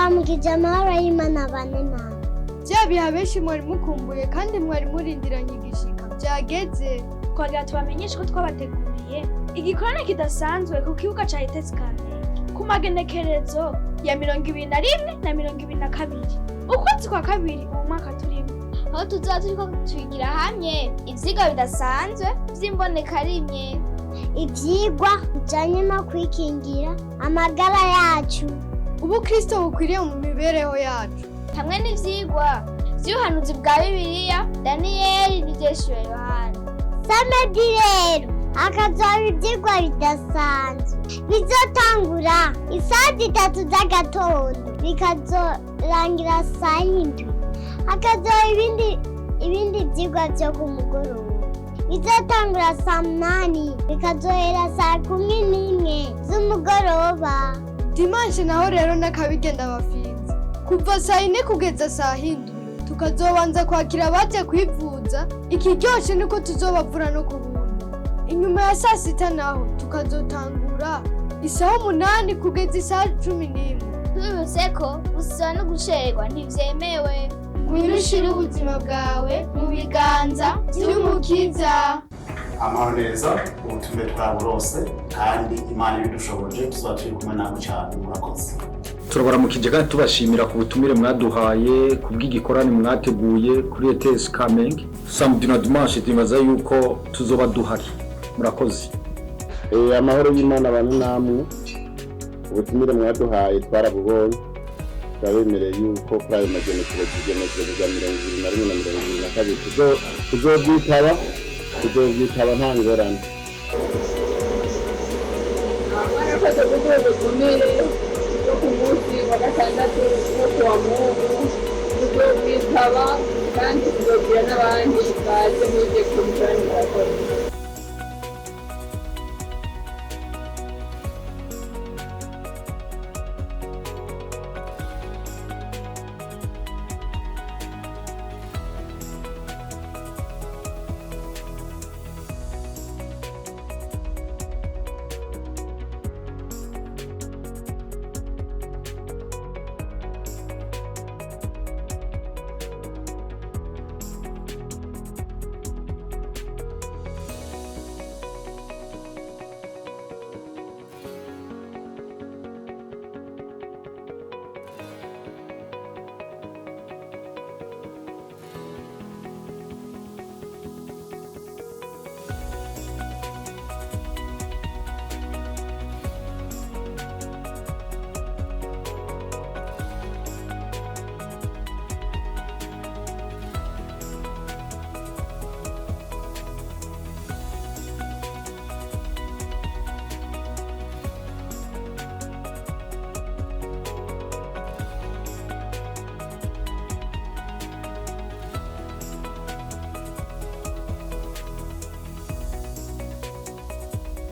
ndabaramukije amahoro y'Imana bane nawe. Bya biha benshi mwari mukumbuye kandi mwari murindiranye igishika byageze. Twagira tubamenyeshe ko twabateguriye igikorane kidasanzwe ku kibuga ca Ets Kamenge ku magenekerezo ya 21 na 22 ukwezi kwa kabiri mu mwaka turimo, aho tuzoba turiko twigira hamwe ivyigwa bidasanzwe vy'imboneka rimwe, Ivyigwa bijanye no kwikingira amagara yacu, Ubukristo bukwiriye mu mibereho yacu, hamwe n'ivyigwa vy'ubuhanuzi bwa Bibiliya, Daniyeli n'Ivyeshuwe Yohana. samedi rero hakazoba ivyigwa bidasanzwe bizotangura isaha 3 z'agatondo bikazorangira saa 7. Hakazoba ibindi vyigwa vyo ku mugoroba bizotangura saa 8 bikazohera saa 11 z'umugoroba. Dimanche naho rero n'akabigenda bafinze kuva saa 4 kugeza saa 7 tukazobanza kwakira abaje kwivuza. Ikiryoshe niko tuzobavura no kubuntu. Inyuma ya saa 6 naho tukazotangura isaha 8 kugeza isaha 11. Tubibutse ko gusiba no gucererwa ntivyemewe. Wirushira ubuzima bwawe mu biganza by'Umukiza. Amahoro neza, ubutumire twaburose kandi Imana ibidushoboje tuzoba turi kumwe namwe cyane. Murakoze. Turabaramukije kandi tubashimira ku butumire mwaduhaye kubw'igikorane mwateguye kuri Ets Kamenge. Samedi na dimanche tumaze yuko tuzoba duhari. Murakoze. Amahoro y'Imana abantu namwe, ubutumire mwaduhaye twarabubonye, turabemereye yuko kuri ayo magenekerezo ya 21 na 22 tuzobyitaba nta ngorane. Murakoze kugira ubutumire bwo ku munsi wa gatandatu wo kuwa Mungu, tuzobyitaba kandi tuzogira n'abandi baje muje kubikorana.